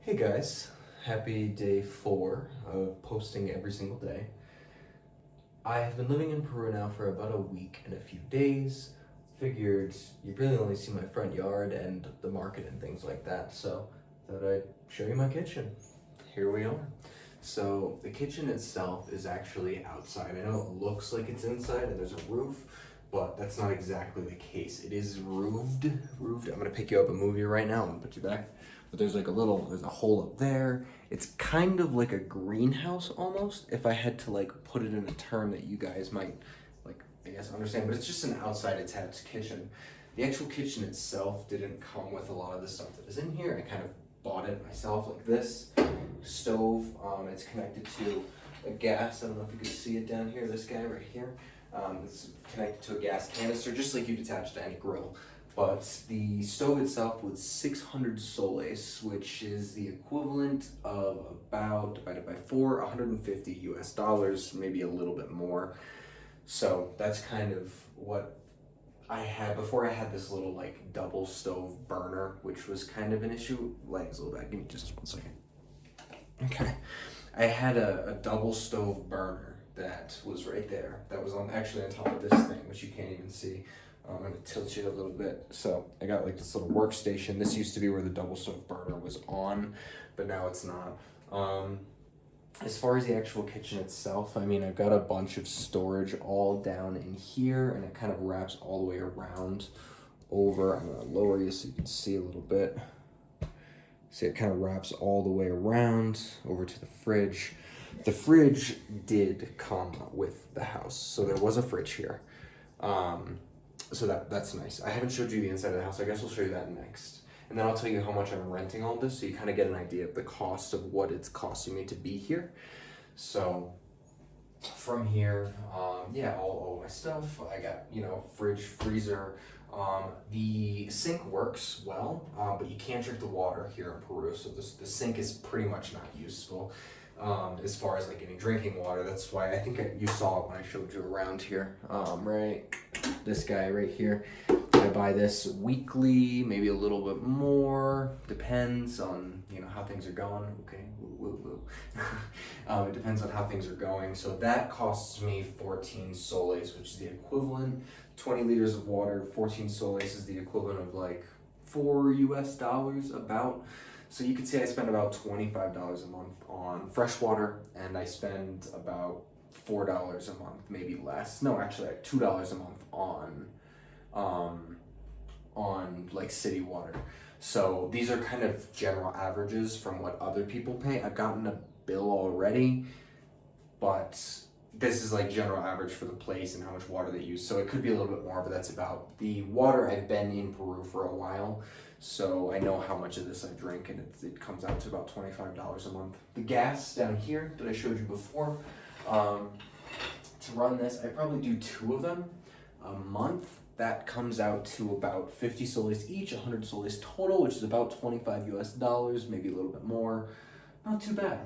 Hey guys, happy day 4 of posting every single day. I have been living in Peru now for about a week and a few days. Figured you really only see my front yard and the market and things like that, so thought I'd show you my kitchen. Here we are. So the kitchen itself is actually outside. I know it looks like it's inside and there's a roof, but that's not exactly the case. It is roofed. Roofed. I'm gonna pick you up and move you right now and put you back. But there's there's a hole up there. It's kind of like a greenhouse almost, if I had to like put it in a term that you guys might like, I guess, understand. But it's just an outside attached kitchen. The actual kitchen itself didn't come with a lot of the stuff that is in here. I kind of bought it myself, like this stove. It's connected to a gas. I don't know if you can see it down here. This guy right here. It's connected to a gas canister, just like you'd attach to any grill. But the stove itself was 600 soles, which is the equivalent of about, divided by 4, 150 US dollars, maybe a little bit more. So that's kind of what I had before. I had this little like double stove burner, which was kind of an issue. Legs a little back, give me just 1 second. Okay. I had a double stove burner that was right there. That was actually on top of this thing, which you can't even see. I'm gonna tilt you a little bit. So I got like this little workstation. This used to be where the double stove burner was on, but now it's not. As far as the actual kitchen itself, I mean, I've got a bunch of storage all down in here, and it kind of wraps all the way around over. I'm gonna lower you so you can see a little bit. See, it kind of wraps all the way around over to the fridge. The fridge did come with the house, so there was a fridge here. So that's nice. I haven't showed you the inside of the house. I guess I'll show you that next. And then I'll tell you how much I'm renting all this, so you kind of get an idea of the cost of what it's costing me to be here. So from here, yeah, all my stuff. I got, fridge, freezer. The sink works well, but you can't drink the water here in Peru, so the sink is pretty much not useful. As far as like getting drinking water, that's why I think you saw it when I showed you around here. Right, this guy right here. I buy this weekly, maybe a little bit more. Depends on how things are going. Okay, woo, woo, woo. It depends on how things are going. So that costs me 14 soles, which is the equivalent 20 liters of water. 14 soles is the equivalent of like $4 US about. So you could say I spend about $25 a month on fresh water, and I spend about $4 a month, maybe less. No, actually, like $2 a month on like city water. So these are kind of general averages from what other people pay. I've gotten a bill already, but this is like general average for the place and how much water they use. So it could be a little bit more, but that's about the water. I've been in Peru for a while, so I know how much of this I drink, and it comes out to about $25 a month. The gas down here that I showed you before, to run this, I probably do 2 of them a month. That comes out to about 50 soles each, 100 soles total, which is about 25 US dollars, maybe a little bit more. Not too bad,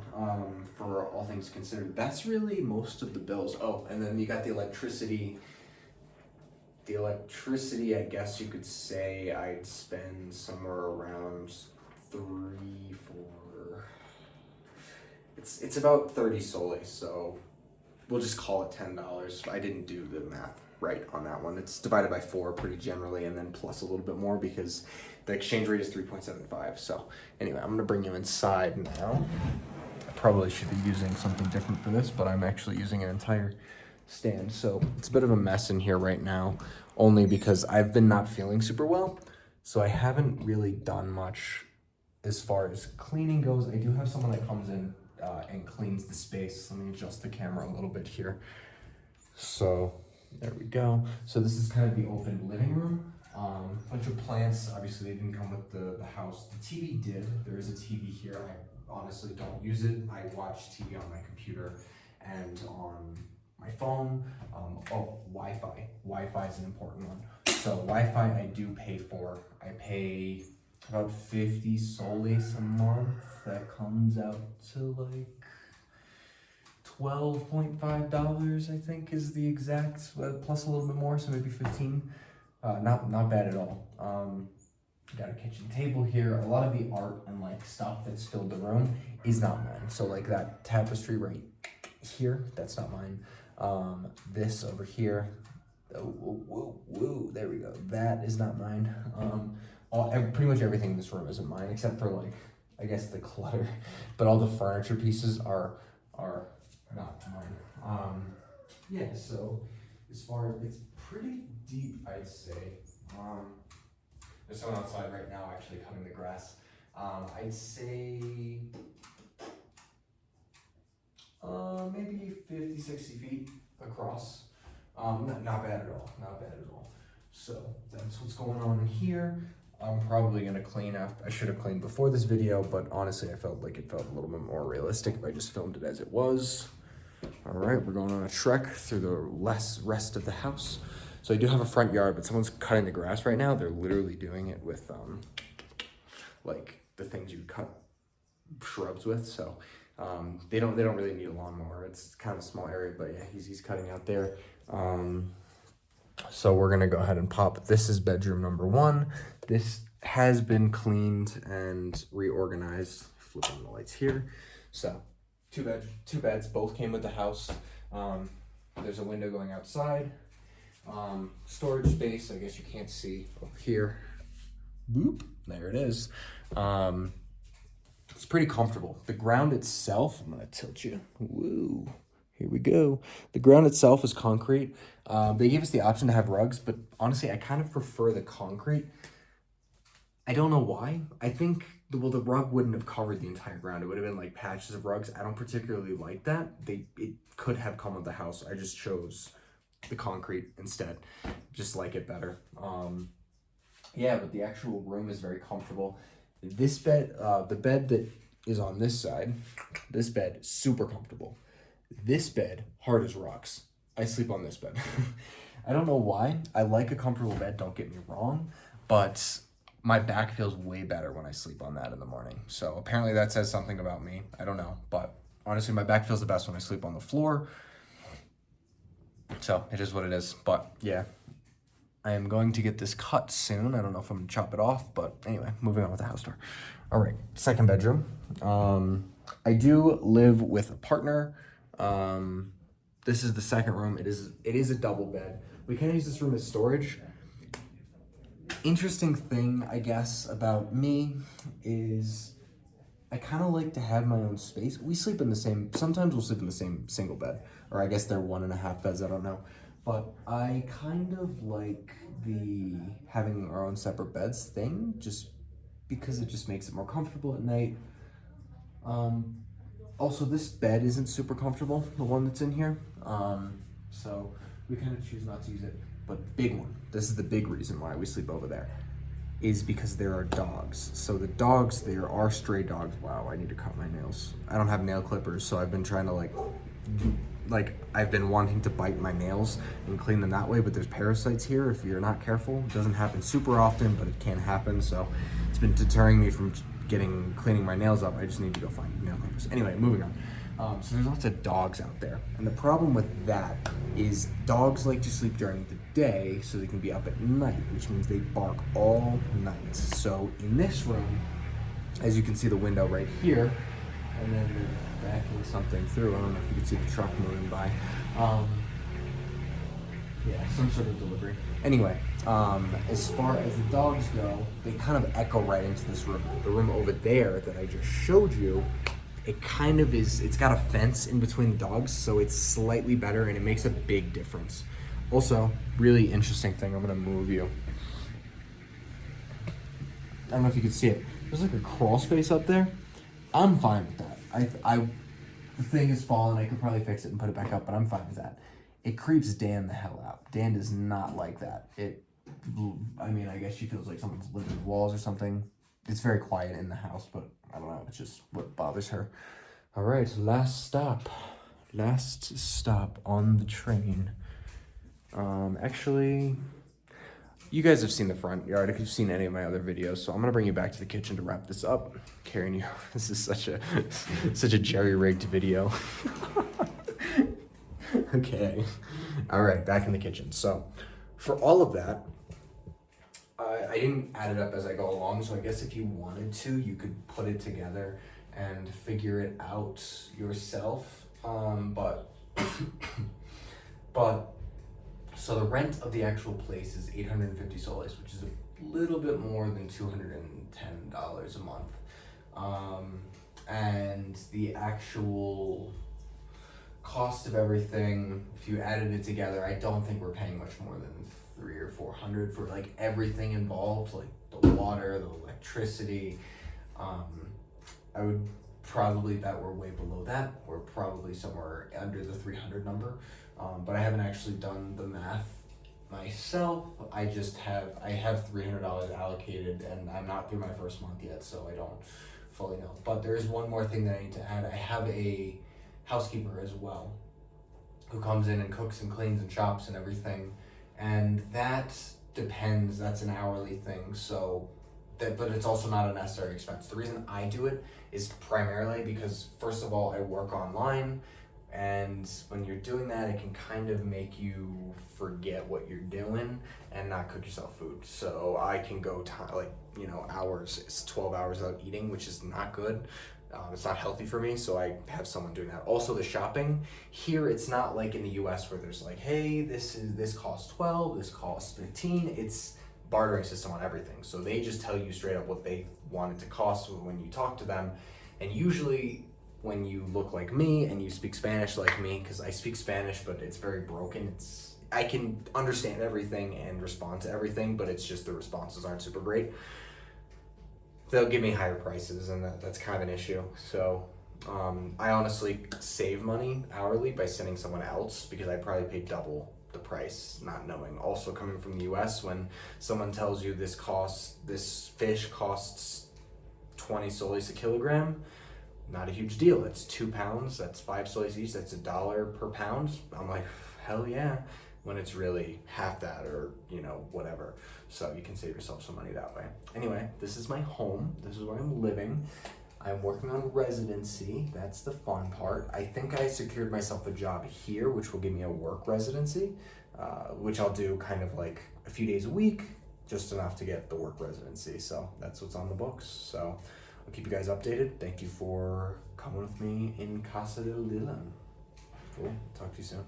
for all things considered. That's really most of the bills. Oh, and then you got the electricity. The electricity, I guess you could say I'd spend somewhere around 3, 4. It's about 30 soles, so we'll just call it $10. I didn't do the math right on that one. It's divided by 4 pretty generally, and then plus a little bit more because the exchange rate is 3.75. So anyway, I'm gonna bring you inside now. I probably should be using something different for this, but I'm actually using an entire stand. So it's a bit of a mess in here right now, only because I've been not feeling super well. So I haven't really done much as far as cleaning goes. I do have someone that comes in and cleans the space. Let me adjust the camera a little bit here. So there we go. So this is kind of the open living room. Bunch of plants. Obviously, they didn't come with the house. The TV did. There is a TV here. I honestly don't use it. I watch TV on my computer and on my phone. Wi-Fi. Wi-Fi is an important one. So Wi-Fi I do pay for. I pay about 50 soles a month. That comes out to like $12.5, I think, is the exact, plus a little bit more, so maybe 15. Not bad at all. got a kitchen table here. A lot of the art and like stuff that's filled the room is not mine. So like that tapestry right here, that's not mine. This over here, there we go. That is not mine. Pretty much everything in this room isn't mine except for like, I guess the clutter, but all the furniture pieces are not mine. Yeah, so as far as, it's pretty deep, I'd say. There's someone outside right now actually cutting the grass. I'd say maybe 50, 60 feet across. Not bad at all, not bad at all. So that's what's going on in here. I'm probably gonna clean after. I should have cleaned before this video, but honestly I felt like it felt a little bit more realistic if I just filmed it as it was. All right, we're going on a trek through the rest of the house. So I do have a front yard, but someone's cutting the grass right now. They're literally doing it with like the things you cut shrubs with. So they don't really need a lawnmower. It's kind of a small area, but yeah, he's cutting out there. So we're gonna go ahead and pop. This is bedroom number 1. This has been cleaned and reorganized. Flipping the lights here. So two beds, both came with the house. There's a window going outside. Storage space, I guess you can't see up here. Boop, there it is. It's pretty comfortable. The ground itself, I'm gonna tilt you. Woo, here we go. The ground itself is concrete. They gave us the option to have rugs, but honestly, I kind of prefer the concrete. I don't know why. I think, the rug wouldn't have covered the entire ground. It would have been like patches of rugs. I don't particularly like that. It could have come with the house. I just chose the concrete instead. Just like it better. Yeah, but the actual room is very comfortable. This bed, the bed that is on this side, this bed, super comfortable. This bed, hard as rocks. I sleep on this bed. I don't know why. I like a comfortable bed, don't get me wrong, but my back feels way better when I sleep on that in the morning. So apparently that says something about me. I don't know, but honestly, my back feels the best when I sleep on the floor. So it is what it is, but yeah. I am going to get this cut soon. I don't know if I'm gonna chop it off, but anyway, moving on with the house tour. All right, second bedroom. I do live with a partner. This is the second room. It is a double bed. We can use this room as storage. Interesting thing, I guess, about me is I kind of like to have my own space. We sleep in the same, sometimes we'll sleep in the same single bed, or I guess they're 1.5 beds, I don't know. But I kind of like the having our own separate beds thing, just because it just makes it more comfortable at night. Also, this bed isn't super comfortable, the one that's in here. So we kind of choose not to use it. But big one, this is the big reason why we sleep over there, is because there are dogs. So the dogs, there are stray dogs. Wow, I need to cut my nails. I don't have nail clippers, so I've been trying to I've been wanting to bite my nails and clean them that way, but there's parasites here if you're not careful. It doesn't happen super often, but it can happen, so it's been deterring me from cleaning my nails up. I just need to go find nail clippers. Anyway, moving on. So there's lots of dogs out there, and the problem with that is dogs like to sleep during the day so they can be up at night, which means they bark all night. So in this room, as you can see the window right here, and then they're backing something through. I don't know if you can see the truck moving by. Yeah, some sort of delivery. Anyway, as far as the dogs go, they kind of echo right into this room. The room over there that I just showed you, it kind of is, it's got a fence in between the dogs, so it's slightly better and it makes a big difference. Also, really interesting thing, I'm gonna move you. I don't know if you can see it. There's like a crawl space up there. I'm fine with that. The thing is fallen, I could probably fix it and put it back up, but I'm fine with that. It creeps Dan the hell out. Dan does not like that. I guess she feels like someone's living in the walls or something. It's very quiet in the house, but I don't know, it's just what bothers her. All right, last stop on the train. Actually, you guys have seen the front yard if you've seen any of my other videos, so I'm gonna bring you back to the kitchen to wrap this up. Carrying you, this is such a jerry-rigged video. Okay, all right, back in the kitchen. So for all of that, I didn't add it up as I go along, so I guess if you wanted to, you could put it together and figure it out yourself. But but so the rent of the actual place is 850 soles, which is a little bit more than $210 a month. And the actual cost of everything, if you added it together, I don't think we're paying much more than 300 or 400 for like everything involved, like the water, the electricity. I would probably bet we're way below that. We're probably somewhere under the 300 number. But I haven't actually done the math myself. I have $300 allocated, and I'm not through my first month yet, so I don't fully know. But there is one more thing that I need to add. I have a housekeeper as well, who comes in and cooks and cleans and shops and everything, and that depends. That's an hourly thing, so that, but it's also not a necessary expense. The reason I do it is primarily because, first of all, I work online, and when you're doing that, it can kind of make you forget what you're doing and not cook yourself food. So I can go hours, it's 12 hours without eating, which is not good. It's not healthy for me, so I have someone doing that. Also, the shopping here, it's not like in the U.S. where there's like, hey, this costs 12, this costs 15. It's bartering system on everything. So they just tell you straight up what they want it to cost when you talk to them. And usually, when you look like me and you speak Spanish like me, because I speak Spanish, but it's very broken. I can understand everything and respond to everything, but it's just the responses aren't super great. They'll give me higher prices, and that's kind of an issue. So I honestly save money hourly by sending someone else, because I probably pay double the price not knowing. Also, coming from the US, when someone tells you this fish costs 20 soles a kilogram, not a huge deal. It's 2 pounds, that's 5 soles each, that's $1 per pound. I'm like, hell yeah, when it's really half that, or whatever. So you can save yourself some money that way. Anyway, this is my home. This is where I'm living. I'm working on residency. That's the fun part. I think I secured myself a job here, which will give me a work residency, which I'll do kind of like a few days a week, just enough to get the work residency. So that's what's on the books. So I'll keep you guys updated. Thank you for coming with me in Casa del Dylan. Cool. Talk to you soon.